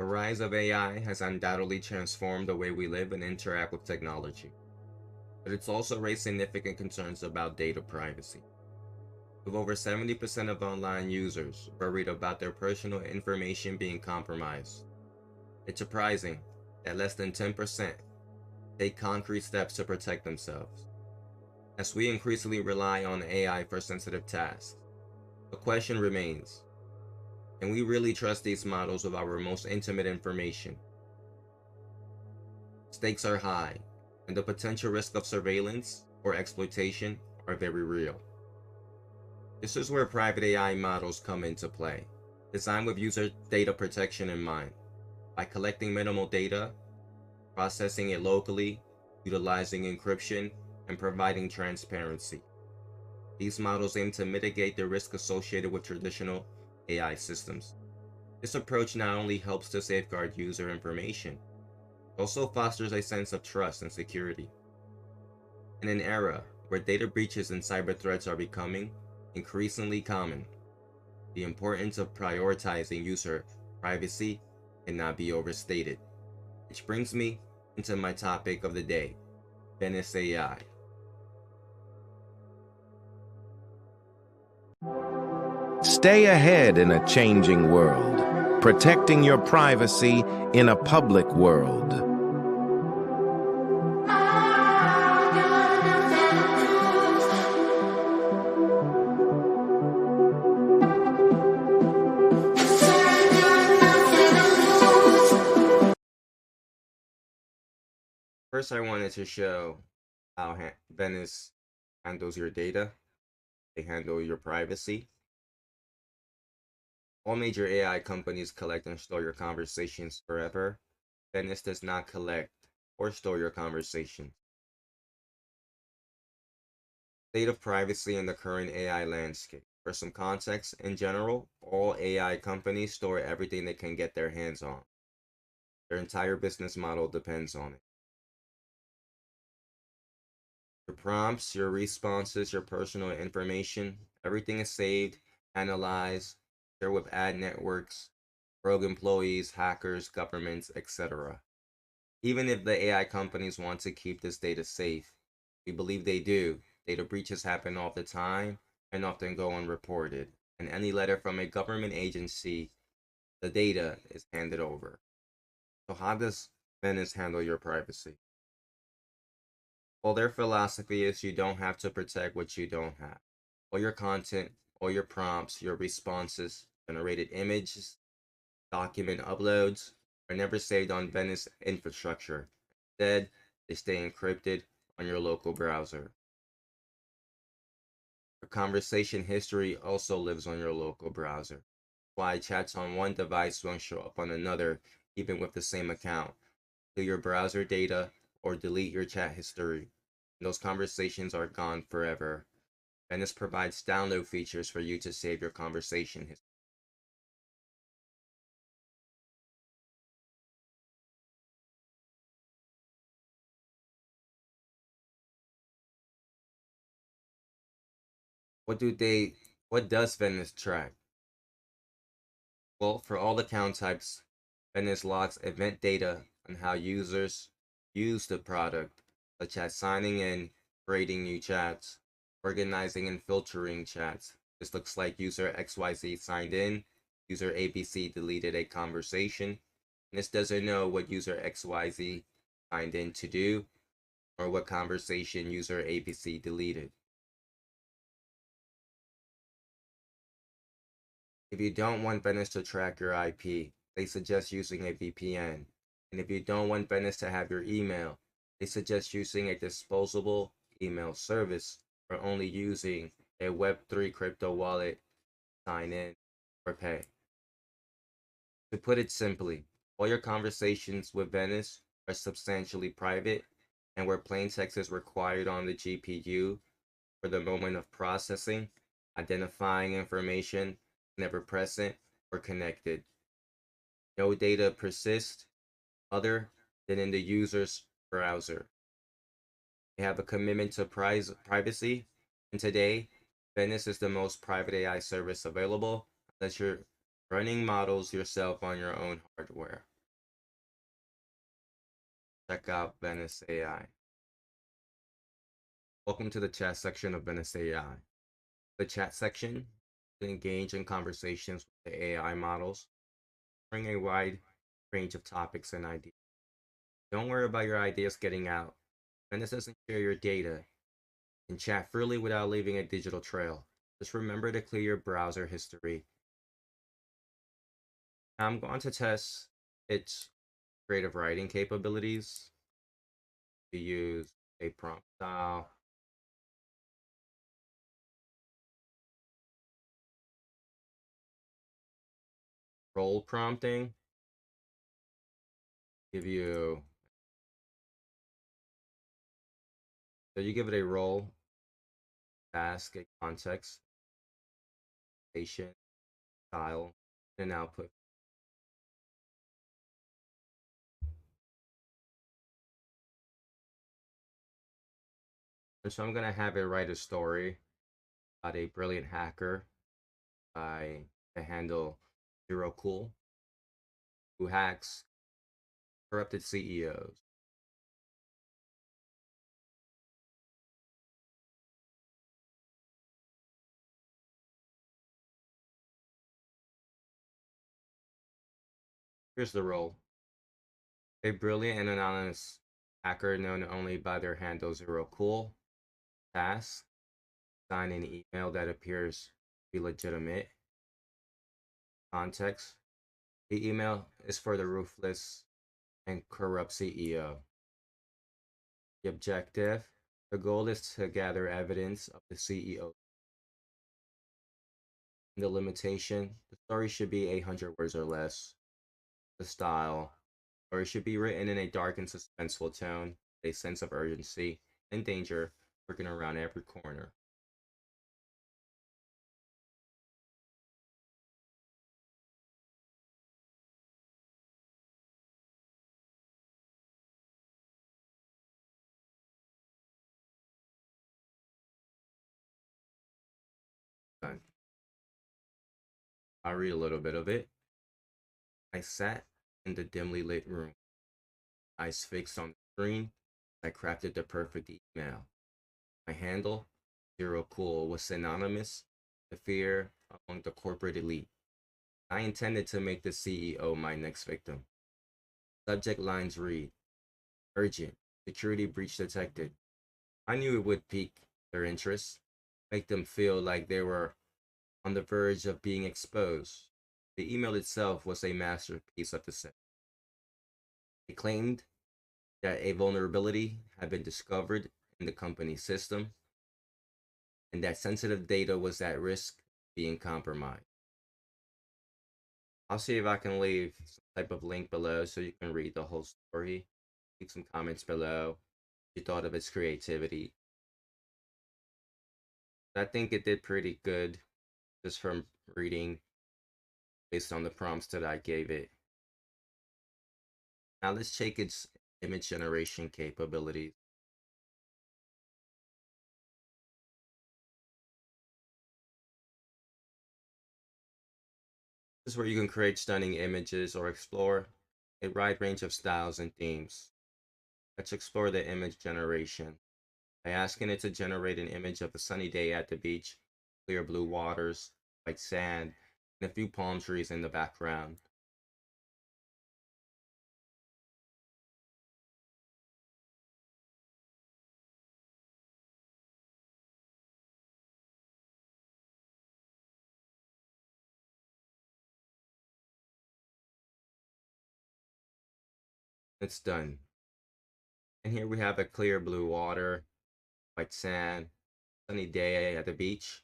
The rise of AI has undoubtedly transformed the way we live and interact with technology, but it's also raised significant concerns about data privacy. With over 70% of online users worried about their personal information being compromised, it's surprising that less than 10% take concrete steps to protect themselves. As we increasingly rely on AI for sensitive tasks, the question remains, can we really trust these models with our most intimate information? Stakes are high, and the potential risk of surveillance or exploitation are very real. This is where private AI models come into play, designed with user data protection in mind. By collecting minimal data, processing it locally, utilizing encryption, and providing transparency, these models aim to mitigate the risk associated with traditional AI systems. This approach not only helps to safeguard user information, but also fosters a sense of trust and security. In an era where data breaches and cyber threats are becoming increasingly common, the importance of prioritizing user privacy cannot be overstated. Which brings me into my topic of the day, VENICE AI. Stay ahead in a changing world, protecting your privacy in a public world. First, I wanted to show how Venice handles your data. They handle your privacy. All major AI companies collect and store your conversations forever. Venice does not collect or store your conversations. State of privacy in the current AI landscape. For some context, in general, all AI companies store everything they can get their hands on. Their entire business model depends on it. Your prompts, your responses, your personal information, everything is saved, analyzed, shared with ad networks, rogue employees, hackers, governments, etc. Even if the AI companies want to keep this data safe, we believe they do. Data breaches happen all the time and often go unreported. And any letter from a government agency, the data is handed over. So how does Venice handle your privacy? Well, their philosophy is you don't have to protect what you don't have. All your content, all your prompts, your responses, generated images, document uploads are never saved on Venice infrastructure. Instead, they stay encrypted on your local browser. Your conversation history also lives on your local browser. Why chats on one device won't show up on another, even with the same account. Clear your browser data or delete your chat history. And those conversations are gone forever. Venice provides download features for you to save your conversation history. What does Venice track? Well, for all account types, Venice logs event data on how users use the product, such as signing in, creating new chats, organizing and filtering chats. This looks like user XYZ signed in, user ABC deleted a conversation, and this doesn't know what user XYZ signed in to do, or what conversation user ABC deleted. If you don't want Venice to track your IP, they suggest using a VPN. And if you don't want Venice to have your email, they suggest using a disposable email service or only using a Web3 crypto wallet, sign in, or pay. To put it simply, all your conversations with Venice are substantially private, and where plain text is required on the GPU for the moment of processing, identifying information never present or connected. No data persists other than in the user's browser. They have a commitment to privacy, and today, Venice is the most private AI service available unless you're running models yourself on your own hardware. check out VENICE AI. Welcome to the chat section of VENICE AI. The chat section to engage in conversations with the AI models, bring a wide range of topics and ideas. Don't worry about your ideas getting out. Venice doesn't share your data and chat freely without leaving a digital trail. Just remember to clear your browser history. Now I'm going to test its creative writing capabilities. We use a prompt style, role prompting, give you, so you give it a role, task, a context, station, style, and an output. And so I'm going to have it write a story about a brilliant hacker by the handle Zero Cool who hacks corrupted CEOs. Here's the role. A brilliant and anonymous hacker known only by their handle Zero Cool. Task: sign an email that appears to be legitimate. Context: the email is for the ruthless and corrupt CEO. The objective: the goal is to gather evidence of the CEO. The limitation: the story should be 800 words or less. The style: or it should be written in a dark and suspenseful tone, a sense of urgency and danger lurking around every corner. Done. I'll read a little bit of it. I sat in the dimly lit room, eyes fixed on the screen. I crafted the perfect email. My handle, Zero Cool, was synonymous with fear among the corporate elite. I intended to make the CEO my next victim. Subject lines read, urgent, security breach detected. I knew it would pique their interest, make them feel like they were on the verge of being exposed. The email itself was a masterpiece of deception. It claimed that a vulnerability had been discovered in the company's system and that sensitive data was at risk of being compromised. I'll see if I can leave some type of link below so you can read the whole story. Leave some comments below if you thought of its creativity. I think it did pretty good just from reading based on the prompts that I gave it. Now let's check its image generation capabilities. This is where you can create stunning images or explore a wide range of styles and themes. Let's explore the image generation by asking it to generate an image of a sunny day at the beach, clear blue waters, white sand, and a few palm trees in the background. It's done. And here we have a clear blue water, white sand, sunny day at the beach,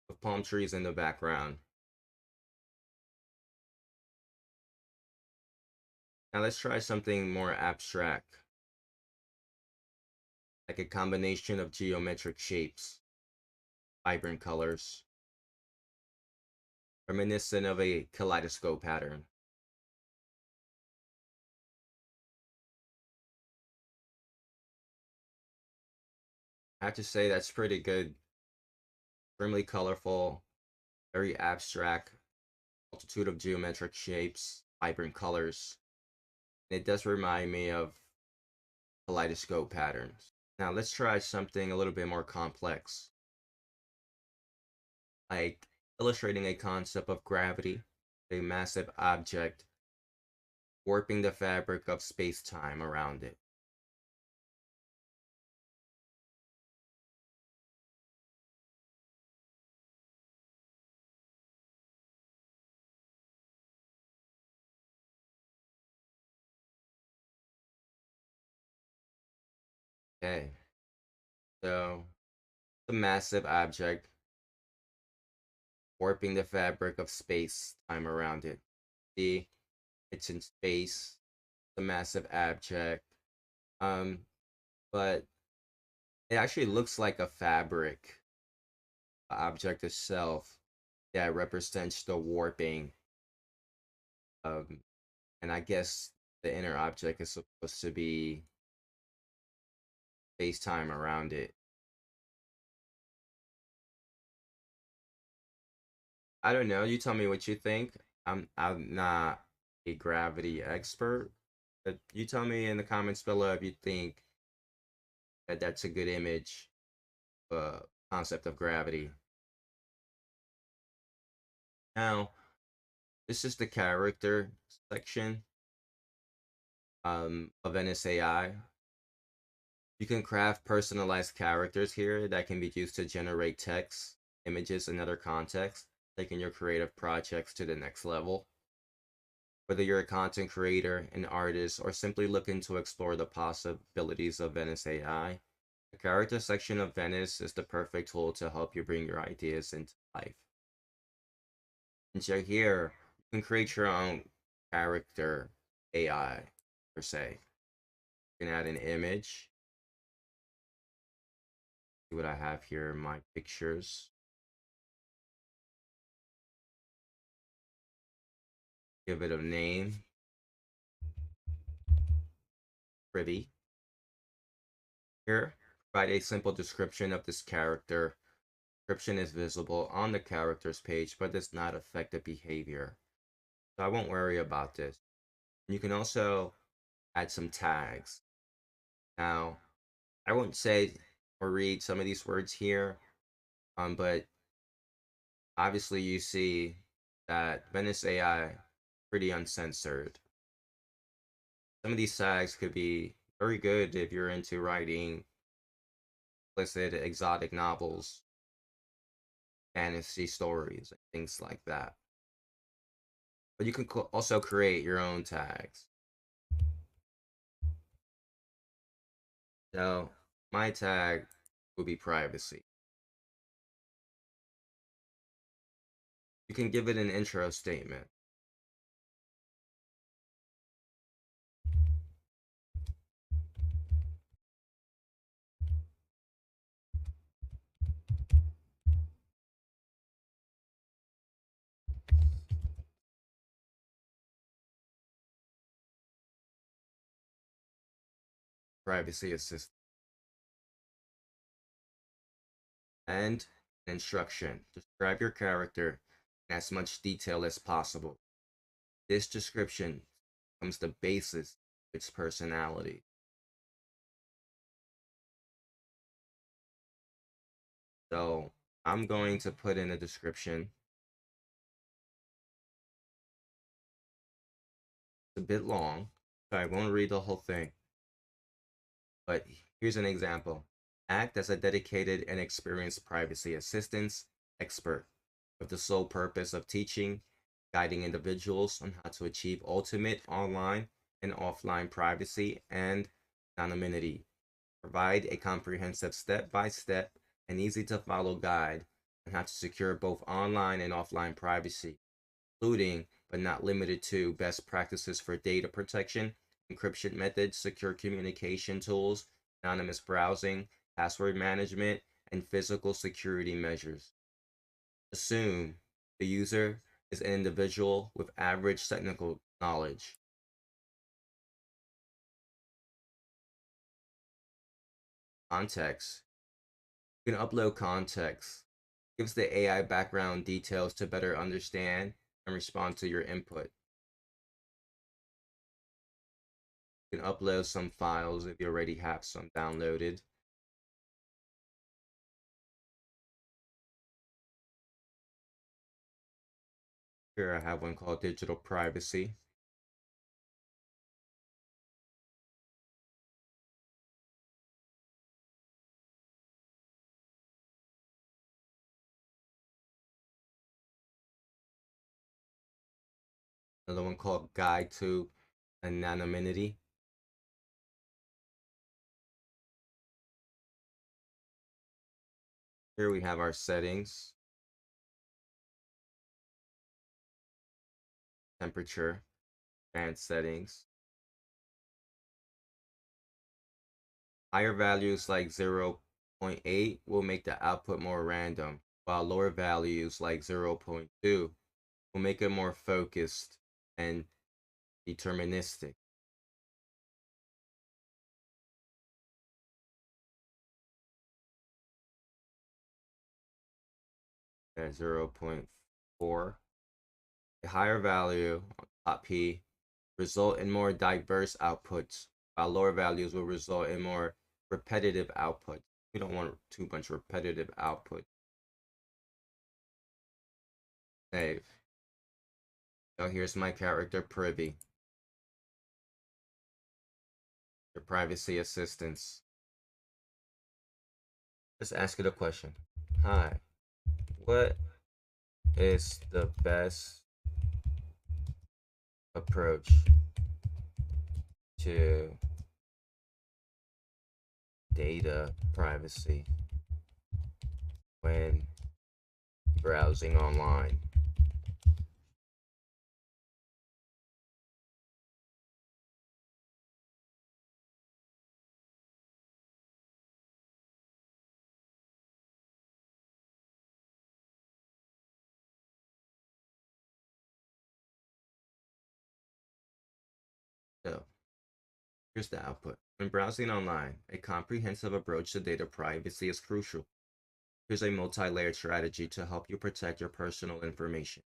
with palm trees in the background. Now let's try something more abstract, like a combination of geometric shapes, vibrant colors, reminiscent of a kaleidoscope pattern. I have to say that's pretty good, extremely colorful, very abstract, multitude of geometric shapes, vibrant colors. It does remind me of kaleidoscope patterns. Now let's try something a little bit more complex, like illustrating a concept of gravity, a massive object warping the fabric of space-time around it. Okay, so the massive object warping the fabric of space-time around it. See, it's in space, the massive object, um, but it actually looks like a fabric. The object itself that represents the warping, um, and I guess the inner object is supposed to be space-time around it. I don't know. You tell me what you think. I'm not a gravity expert, but you tell me in the comments below if you think that that's a good image, concept of gravity. Now, this is the character section of VENICE AI. You can craft personalized characters here that can be used to generate text, images, and other context, taking your creative projects to the next level. Whether you're a content creator, an artist, or simply looking to explore the possibilities of VENICE AI, the character section of Venice is the perfect tool to help you bring your ideas into life. And so here, you can create your own character AI, per se. You can add an image. See what I have here in my pictures. Give it a name. Pretty. Here, provide a simple description of this character. Description is visible on the characters page, but does not affect the behavior. So I won't worry about this. You can also add some tags. Now, I won't say or read some of these words here, but obviously you see that Venice AI pretty uncensored. Some of these tags could be very good if you're into writing explicit exotic novels, fantasy stories, and things like that. But you can also create your own tags. So my tag will be privacy. You can give it an intro statement. Privacy assistant. And instruction. Describe your character in as much detail as possible. This description becomes the basis of its personality. So I'm going to put in a description. It's a bit long, so I won't read the whole thing. But here's an example. Act as a dedicated and experienced privacy assistance expert with the sole purpose of teaching, guiding individuals on how to achieve ultimate online and offline privacy and anonymity. Provide a comprehensive step-by-step and easy-to-follow guide on how to secure both online and offline privacy, including but not limited to best practices for data protection, encryption methods, secure communication tools, anonymous browsing, password management, and physical security measures. Assume the user is an individual with average technical knowledge. Context. You can upload context. Gives the AI background details to better understand and respond to your input. You can upload some files if you already have some downloaded. Here I have one called digital privacy. Another one called guide to anonymity. Here we have our settings, temperature, advanced settings. Higher values like 0.8 will make the output more random, while lower values like 0.2 will make it more focused and deterministic. At 0.4, a higher value on top P result in more diverse outputs, while lower values will result in more repetitive output. We don't want too much repetitive output. Save. So here's my character Privy, your privacy assistance. Let's ask it a question. Hi, what is the best approach to data privacy when browsing online? So here's the output. When browsing online, a comprehensive approach to data privacy is crucial. Here's a multi-layered strategy to help you protect your personal information.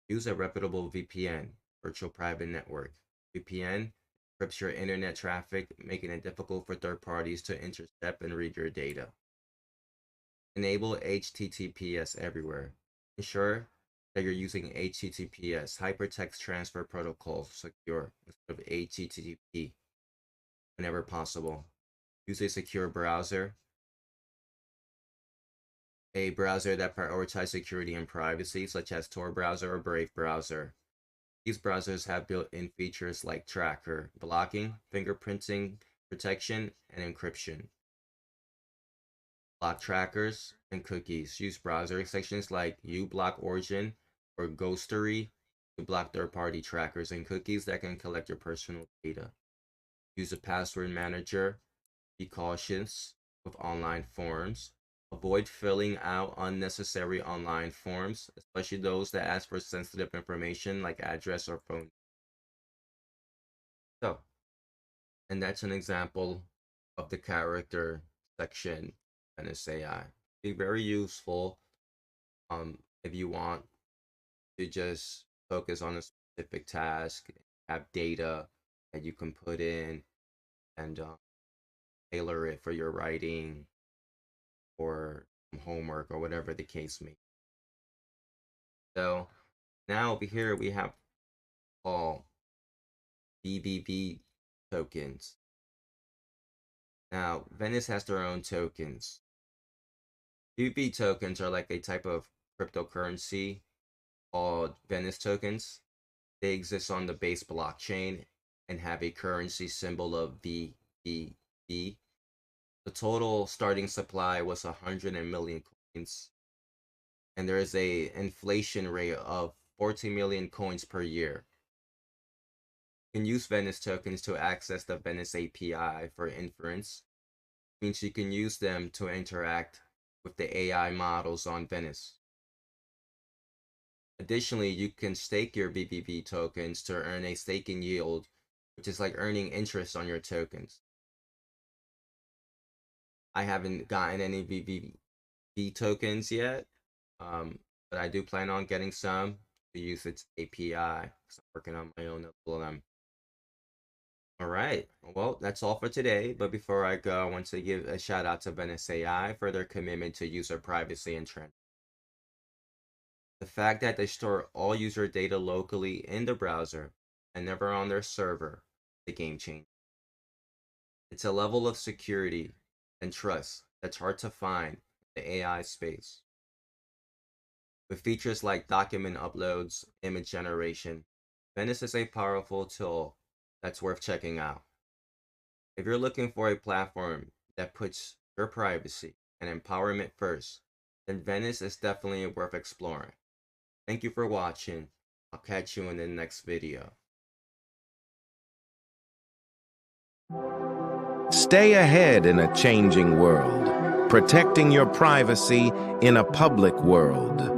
Use a reputable VPN, virtual private network. VPN encrypts your internet traffic, making it difficult for third parties to intercept and read your data. Enable HTTPS everywhere. Ensure that you're using HTTPS, Hypertext Transfer Protocol, secure, instead of HTTP whenever possible. Use a secure browser, a browser that prioritizes security and privacy, such as Tor browser or Brave browser. These browsers have built-in features like tracker, blocking, fingerprinting, protection, and encryption. Block trackers and cookies. Use browser extensions like uBlock Origin or Ghostery to block third-party trackers and cookies that can collect your personal data. Use a password manager. Be cautious with online forms. Avoid filling out unnecessary online forms, especially those that ask for sensitive information like address or phone. So, and that's an example of the character section in VENICE AI. Be very useful if you want to just focus on a specific task, have data that you can put in and tailor it for your writing or homework or whatever the case may be. So now over here we have all BBB tokens. Now Venice has their own tokens. BBB tokens are like a type of cryptocurrency called Venice tokens. They exist on the base blockchain and have a currency symbol of VBB. The total starting supply was 100 million coins, and there is a inflation rate of 14 million coins per year. You can use Venice tokens to access the Venice API for inference. It means you can use them to interact with the AI models on Venice. Additionally, you can stake your BBB tokens to earn a staking yield, which is like earning interest on your tokens. I haven't gotten any BBB tokens yet, but I do plan on getting some to use its API because I'm working on my own LLM. All right. Well, that's all for today. But before I go, I want to give a shout out to VENICE AI for their commitment to user privacy and trend. The fact that they store all user data locally in the browser and never on their server is a game changer. It's a level of security and trust that's hard to find in the AI space. With features like document uploads, image generation, Venice is a powerful tool that's worth checking out. If you're looking for a platform that puts your privacy and empowerment first, then Venice is definitely worth exploring. Thank you for watching. I'll catch you in the next video. Stay ahead in a changing world, protecting your privacy in a public world.